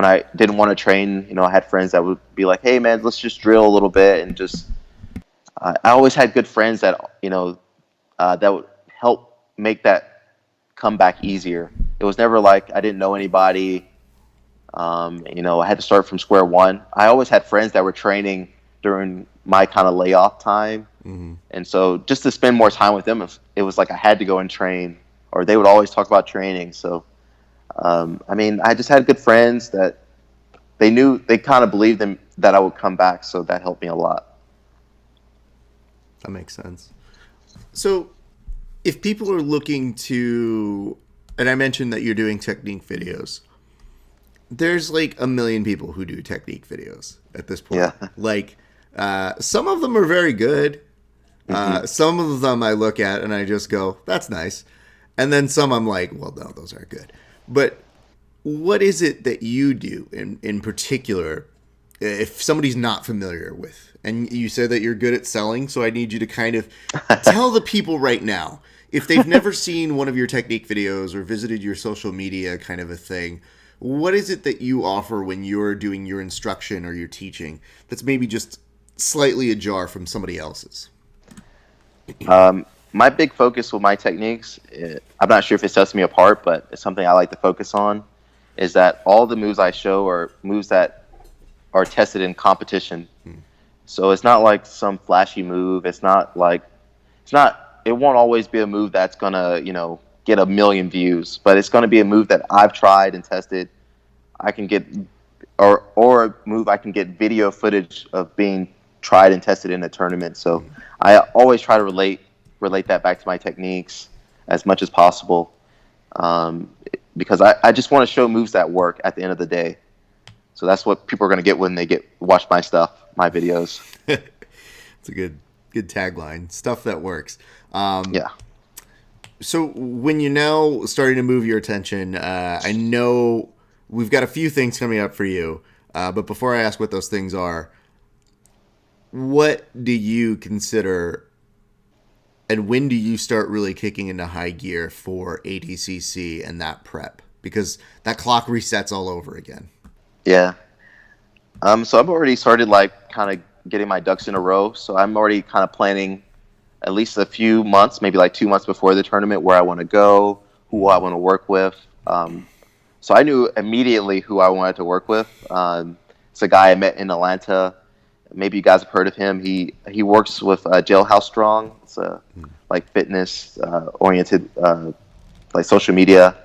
I didn't want to train, I had friends that would be like, hey, man, let's just drill a little bit. And just, I always had good friends that, that would help make that comeback easier. It was never like I didn't know anybody. I had to start from square one. I always had friends that were training during my kind of layoff time. And so just to spend more time with them, it was like I had to go and train, or they would always talk about training. So, I mean, I just had good friends that they kind of believed that I would come back. So that helped me a lot. That makes sense. So if people are looking to, and I mentioned that you're doing technique videos, there's like a million people who do technique videos at this point. Yeah. Like, some of them are very good. Some of them I look at and I just go, that's nice. And then some I'm like, well, no, those aren't good. But what is it that you do in particular if somebody's not familiar with? And you said that you're good at selling, so I need you to kind of tell the people right now, if they've never seen one of your technique videos or visited your social media kind of a thing, what is it that you offer when you're doing your instruction or your teaching that's maybe just slightly ajar from somebody else's? My big focus with my techniques, I'm not sure if it sets me apart, but it's something I like to focus on, is that all the moves I show are moves that are tested in competition. So it's not like some flashy move. It won't always be a move that's going to, get a million views, but it's going to be a move that I've tried and tested. I can get, or a move I can get video footage of being tried and tested in a tournament. So I always try to relate that back to my techniques as much as possible. Because I just want to show moves that work at the end of the day. So that's what people are going to get when they watch my stuff, my videos. It's a good tagline. Stuff that works. Yeah. So when you're now starting to move your attention, I know we've got a few things coming up for you. But before I ask what those things are, what do you consider and when do you start really kicking into high gear for ADCC and that prep? Because that clock resets all over again. Yeah. So I've already started kind of getting my ducks in a row. So I'm already kind of planning at least a few months, maybe like 2 months before the tournament, where I want to go, who I want to work with. So I knew immediately who I wanted to work with. It's a guy I met in Atlanta. Maybe you guys have heard of him. He works with Jailhouse Strong. It's a fitness oriented social media.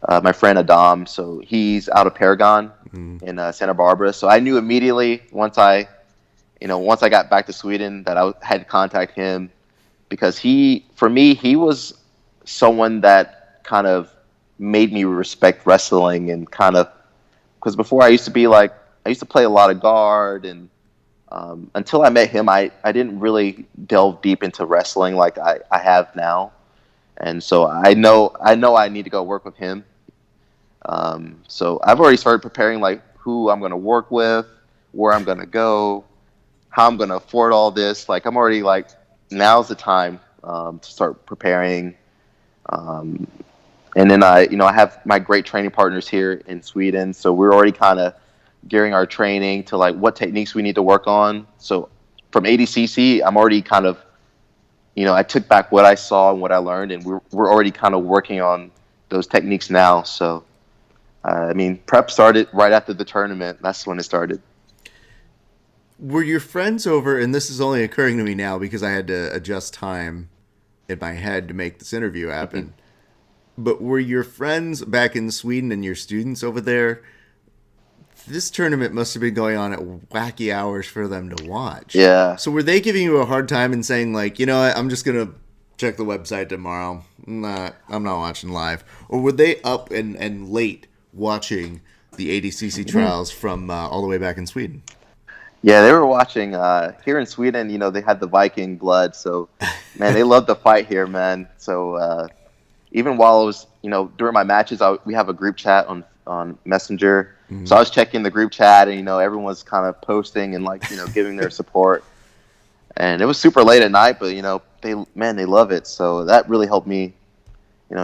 My friend Adam, so he's out of Paragon in Santa Barbara. So I knew immediately once I got back to Sweden that I had to contact him, because for me he was someone that kind of made me respect wrestling, and because before I used to play a lot of guard, and until I met him, I didn't really delve deep into wrestling like I have now. And so I know I need to go work with him. So I've already started preparing who I'm going to work with, where I'm going to go, how I'm going to afford all this. I'm already now's the time to start preparing. And then I have my great training partners here in Sweden. So we're already kind of gearing our training to what techniques we need to work on. So from ADCC, I'm already kind of, I took back what I saw and what I learned, and we're already kind of working on those techniques now. So, prep started right after the tournament. That's when it started. Were your friends over, and this is only occurring to me now because I had to adjust time in my head to make this interview happen, but were your friends back in Sweden and your students over there, this tournament must have been going on at wacky hours for them to watch. Yeah. So were they giving you a hard time and saying I'm just going to check the website tomorrow. I'm not watching live. Or were they up and late watching the ADCC trials from all the way back in Sweden? Yeah, they were watching here in Sweden. They had the Viking blood. So, man, they love the fight here, man. So even while I was, during my matches, we have a group chat on Messenger. So I was checking the group chat, and everyone was kind of posting and giving their support. And it was super late at night, but they love it. So that really helped me,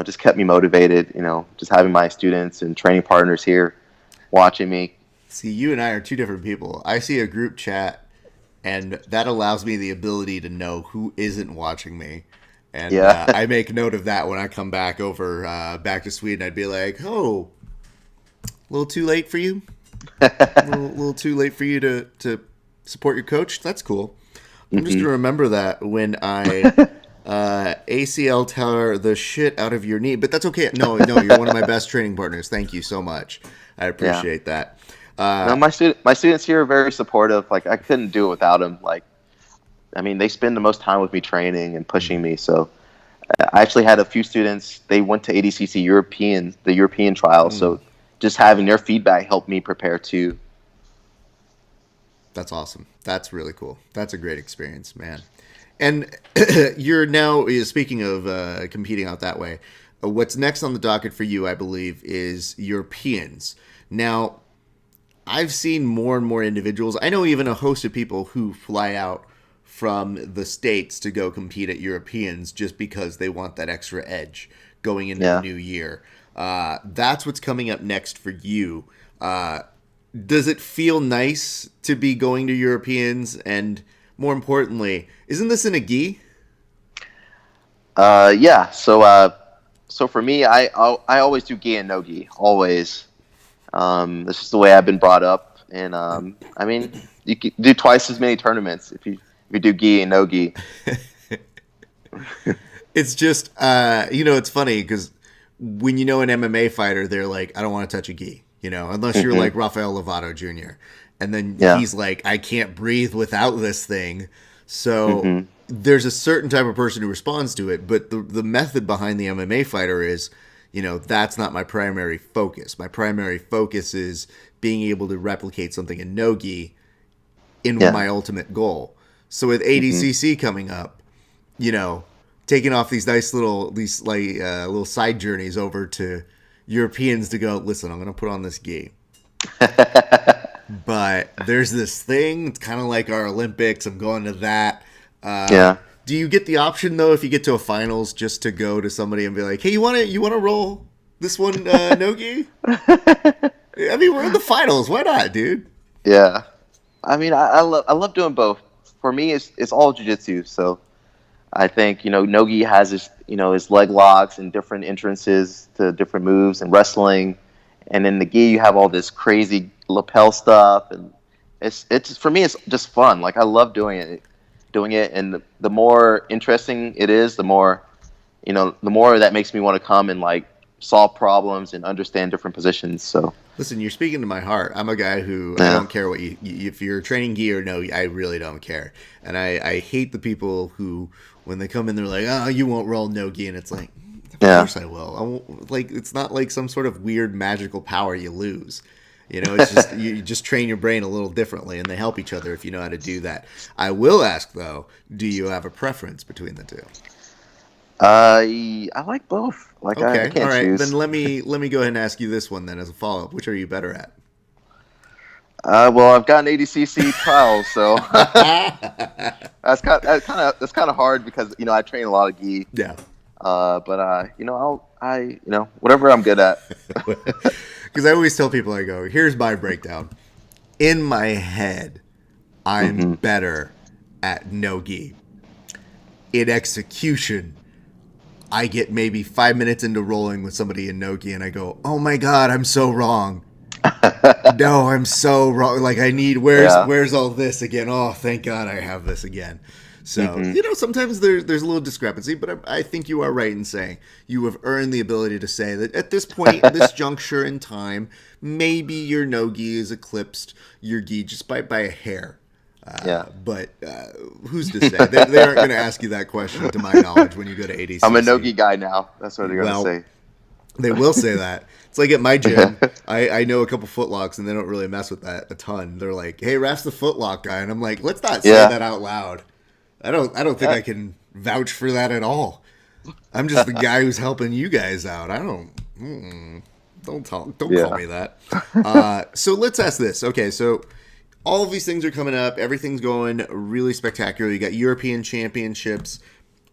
just kept me motivated. Just having my students and training partners here watching me. See, you and I are two different people. I see a group chat, and that allows me the ability to know who isn't watching me. And I make note of that when I come back back to Sweden. I'd be like, oh, a little too late for you? A little too late for you to support your coach? That's cool. I'm just Mhm. gonna remember that when I ACL tear the shit out of your knee. But that's okay. No, you're one of my best training partners. Thank you so much. I Yeah. appreciate that. No, my students here are very supportive. Like I couldn't do it without them. Like I mean, they spend the most time with me training and pushing me. So I actually had a few students. They went to ADCC the European trials. So just having their feedback helped me prepare too. That's awesome. That's really cool. That's a great experience, man. And you're now, speaking of competing out that way, what's next on the docket for you, I believe, is Europeans. Now, I've seen more and more individuals. I know even a host of people who fly out from the States to go compete at Europeans just because they want that extra edge going into the Yeah. new year. That's what's coming up next for you. Does it feel nice to be going to Europeans? And more importantly, isn't this in a gi? Yeah. So for me, I always do gi and no gi. Always. This is the way I've been brought up. And I mean, you can do twice as many tournaments if you do gi and no gi. It's just, it's funny because when you know an MMA fighter, they're like, I don't want to touch a gi, unless you're like Rafael Lovato Jr. And then Yeah. he's like, I can't breathe without this thing. So there's a certain type of person who responds to it. But the method behind the MMA fighter is, that's not my primary focus. My primary focus is being able to replicate something in no gi in Yeah. my ultimate goal. So with ADCC coming up, taking off these nice little side journeys over to Europeans to go, listen, I'm going to put on this gi. But there's this thing, it's kind of like our Olympics. I'm going to that. Yeah. Do you get the option though, if you get to a finals, just to go to somebody and be like, hey, you want to roll this one no gi? I mean, we're in the finals. Why not, dude? Yeah. I mean, I love doing both. For me, it's all jiu-jitsu. So I think, Nogi has his leg locks and different entrances to different moves and wrestling. And in the gi, you have all this crazy lapel stuff. And it's for me, it's just fun. Like, I love doing it. And the more interesting it is, the more that makes me want to come and, like, solve problems and understand different positions. So listen, you're speaking to my heart. I'm a guy who I don't care what if you're training gi or no, I really don't care. And I hate the people who, when they come in, they're like, oh, you won't roll no gi. And it's like, of course I will. I won't, like, it's not like some sort of weird magical power you lose. It's just, you just train your brain a little differently, and they help each other if you know how to do that. I will ask, though, do you have a preference between the two? I like both. Like, Okay, I can't all right. choose. Then let me go ahead and ask you this one then as a follow-up. Which are you better at? Well, I've got an ADCC Trials, so that's kind of hard because I train a lot of gi. Yeah. But whatever I'm good at. Because I always tell people, I go, here's my breakdown. In my head, I'm better at no gi. In execution, I get maybe 5 minutes into rolling with somebody in no gi, and I go, oh my God, I'm so wrong. No, I'm so wrong. Like, I need, where's all this again? Oh, thank God I have this again. So, sometimes there's a little discrepancy, but I think you are right in saying you have earned the ability to say that at this point, this juncture in time, maybe your no-gi has eclipsed your gi just by a hair. But who's to say? They aren't going to ask you that question, to my knowledge, when you go to ADCC. I'm a no-gi guy now. That's what they're going to say. They will say that. It's like at my gym, I know a couple footlocks, and they don't really mess with that a ton. They're like, hey, Raph's the footlock guy. And I'm like, let's not say that out loud. I don't think I can vouch for that at all. I'm just the guy who's helping you guys out. Don't call me that. So let's ask this. Okay, so all of these things are coming up. Everything's going really spectacular. You got European championships.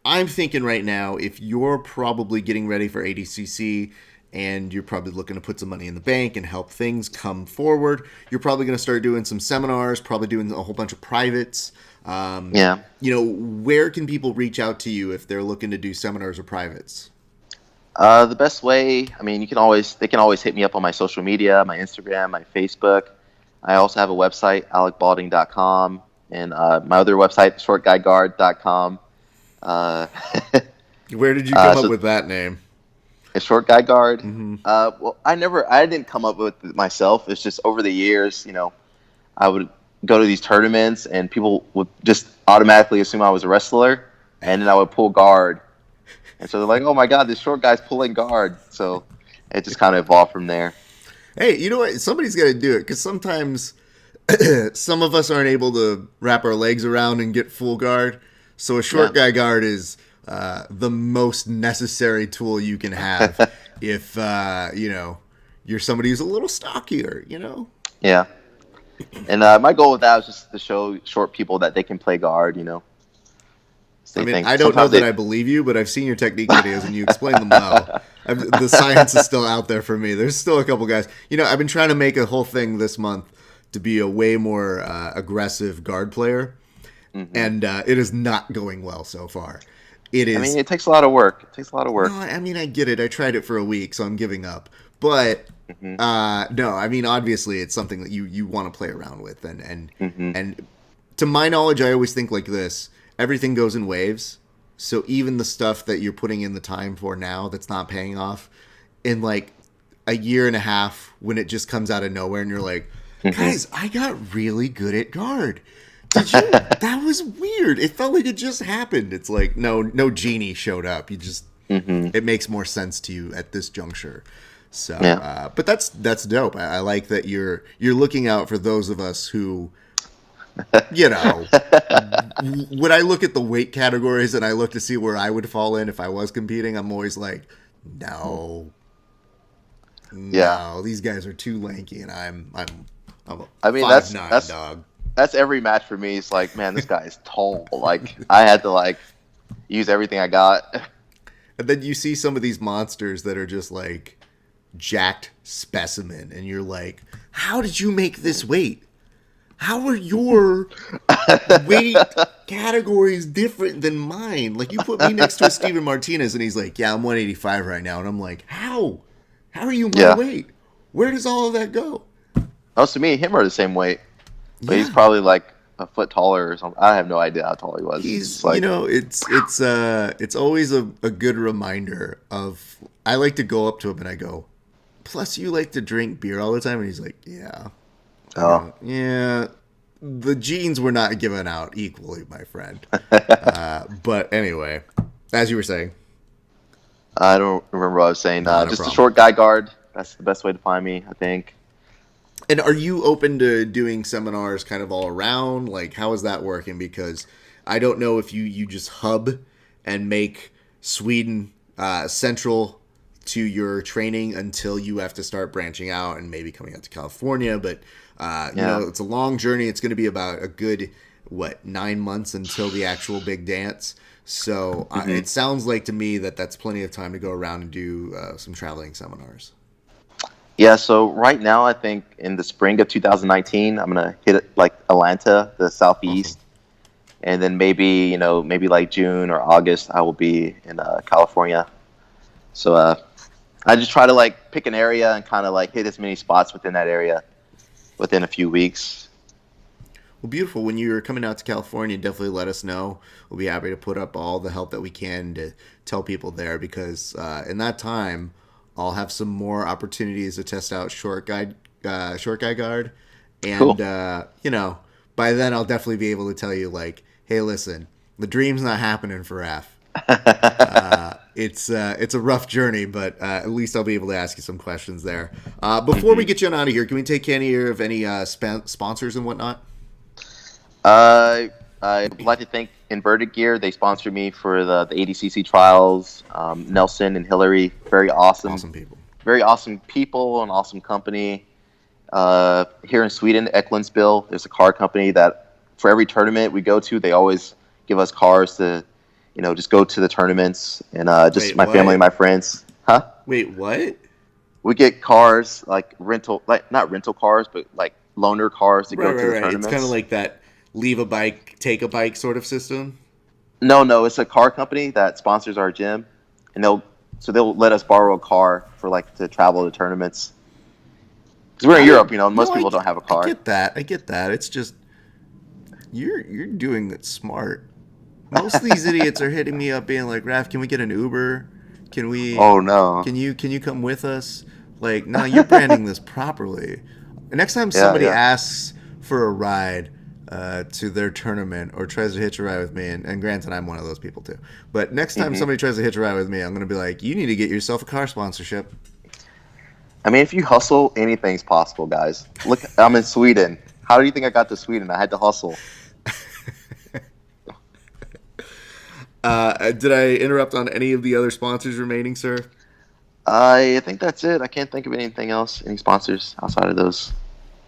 I'm thinking right now, if you're probably getting ready for ADCC and you're probably looking to put some money in the bank and help things come forward, you're probably going to start doing some seminars, probably doing a whole bunch of privates. Where can people reach out to you if they're looking to do seminars or privates? The best way, I mean, they can always hit me up on my social media, my Instagram, my Facebook. I also have a website, alecbaulding.com. and my other website, shortguyguard.com. Where did you come up with that name? A Short Guy Guard. Mm-hmm. Well, I didn't come up with it myself. It's just over the years, I would go to these tournaments and people would just automatically assume I was a wrestler, and then I would pull guard. And so they're like, oh my God, this short guy's pulling guard. So it just kind of evolved from there. Hey, you know what? Somebody's got to do it, because sometimes some of us aren't able to wrap our legs around and get full guard. So a short guy guard is the most necessary tool you can have if, you're somebody who's a little stockier, Yeah. And my goal with that was just to show short people that they can play guard, I don't know that I believe you, but I've seen your technique videos and you explain them well. The science is still out there for me. There's still a couple guys. I've been trying to make a whole thing this month to be a way more aggressive guard player, and it is not going well so far. It is. It takes a lot of work. No, I get it. I tried it for a week, so I'm giving up. But no, obviously it's something that you want to play around with, and to my knowledge, I always think like this. Everything goes in waves, so even the stuff that you're putting in the time for now that's not paying off, in like a year and a half, when it just comes out of nowhere and you're like, guys, I got really good at guard. Did you? That was weird. It felt like it just happened. It's like, no genie showed up. You just, it makes more sense to you at this juncture. So, but that's dope. I like that you're looking out for those of us who, when I look at the weight categories and I look to see where I would fall in if I was competing, I'm always like, no, these guys are too lanky, and I'm a 5'9" dog. That's every match for me. It's like, man, this guy is tall. Like, I had to use everything I got. And then you see some of these monsters that are just like jacked specimen, and you're like, how did you make this weight? How are your weight categories different than mine? Like, you put me next to a Steven Martinez, and he's like, yeah, I'm 185 right now. And I'm like, how? How are you my weight? Where does all of that go? Oh, to me, him are the same weight. But he's probably like a foot taller or something. I have no idea how tall he was. He's like, it's always a good reminder of, I like to go up to him and I go, plus you like to drink beer all the time? And he's like, yeah. Oh. Yeah, the genes were not given out equally, my friend. But anyway, as you were saying. I don't remember what I was saying. Just a short guy guard. That's the best way to find me, I think. And are you open to doing seminars kind of all around? Like, how is that working? Because I don't know if you just hub and make Sweden central to your training until you have to start branching out and maybe coming out to California. But, it's a long journey. It's going to be about a good, 9 months until the actual big dance. So it sounds like to me that that's plenty of time to go around and do some traveling seminars. Yeah, so right now I think in the spring of 2019, I'm going to hit Atlanta, the Southeast. Awesome. And then maybe like June or August, I will be in California. So I just try to pick an area and kind of hit as many spots within that area within a few weeks. Well, beautiful. When you're coming out to California, definitely let us know. We'll be happy to put up all the help that we can to tell people there, because in that time, I'll have some more opportunities to test out short guy guard. And, cool. By then I'll definitely be able to tell you hey, listen, the dream's not happening for F. It's a rough journey, but at least I'll be able to ask you some questions there. Before we get you on out of here, can we take any of any sponsors and whatnot? I'd like to thank Inverted Gear. They sponsored me for the ADCC Trials. Nelson and Hillary, very awesome. Awesome people. Very awesome people, an awesome company. Here in Sweden, Eklundsbil, there's a car company that for every tournament we go to, they always give us cars to, just go to the tournaments, and my family and my friends. Huh? Wait, what? We get cars, rental, not rental cars, but loaner cars to go to the tournaments. It's kind of like that leave a bike, take a bike sort of system? No, it's a car company that sponsors our gym, and they'll let us borrow a car for to travel to tournaments. Because we're in Europe, most people don't have a car. I get that. It's just, You're doing it smart. Most of these idiots are hitting me up being like, Raph, can we get an Uber? Can we? Oh no. Can you come with us? Like, no, you're branding this properly. Next time somebody asks for a ride to their tournament or tries to hitch a ride with me, and granted, I'm one of those people too. But next time somebody tries to hitch a ride with me, I'm going to be like, you need to get yourself a car sponsorship. I mean, if you hustle, anything's possible, guys. Look, I'm in Sweden. How do you think I got to Sweden? I had to hustle. Did I interrupt on any of the other sponsors remaining, sir? I think that's it. I can't think of anything else, any sponsors outside of those.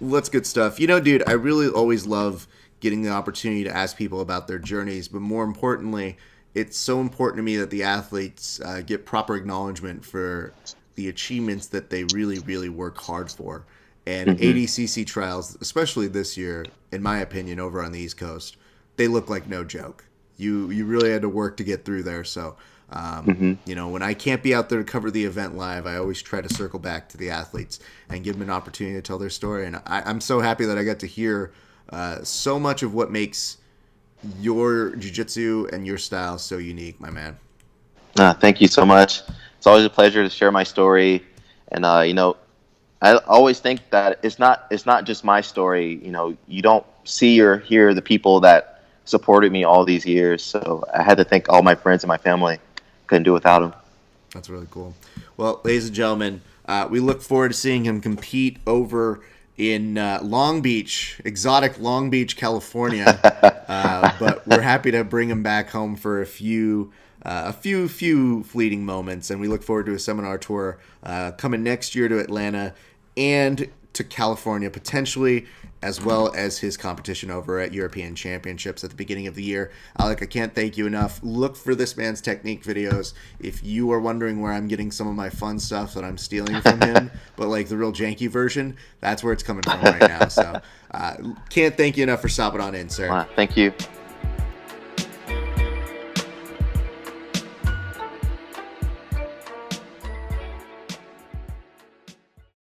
Well, that's good stuff. You know, dude, I really always love getting the opportunity to ask people about their journeys, but more importantly, it's so important to me that the athletes get proper acknowledgement for the achievements that they really, really work hard for. And ADCC Trials, especially this year, in my opinion, over on the East Coast, they look like no joke. You really had to work to get through there. So, you know, when I can't be out there to cover the event live, I always try to circle back to the athletes and give them an opportunity to tell their story. And I'm so happy that I got to hear so much of what makes your jiu-jitsu and your style so unique, my man. Thank you so much. It's always a pleasure to share my story. And, you know, I always think that it's not just my story. You know, you don't see or hear the people that supported me all these years. So I had to thank all my friends and my family. Couldn't do without them. That's really cool. Well, ladies and gentlemen, we look forward to seeing him compete over in Long Beach, exotic Long Beach, California. But we're happy to bring him back home for a few fleeting moments, and we look forward to a seminar tour coming next year to Atlanta and to California potentially, as well as his competition over at European Championships at the beginning of the year. Alec, I can't thank you enough. Look for this man's technique videos. If you are wondering where I'm getting some of my fun stuff that I'm stealing from him, but like the real janky version, that's where it's coming from right now. So can't thank you enough for stopping on in, sir. Thank you.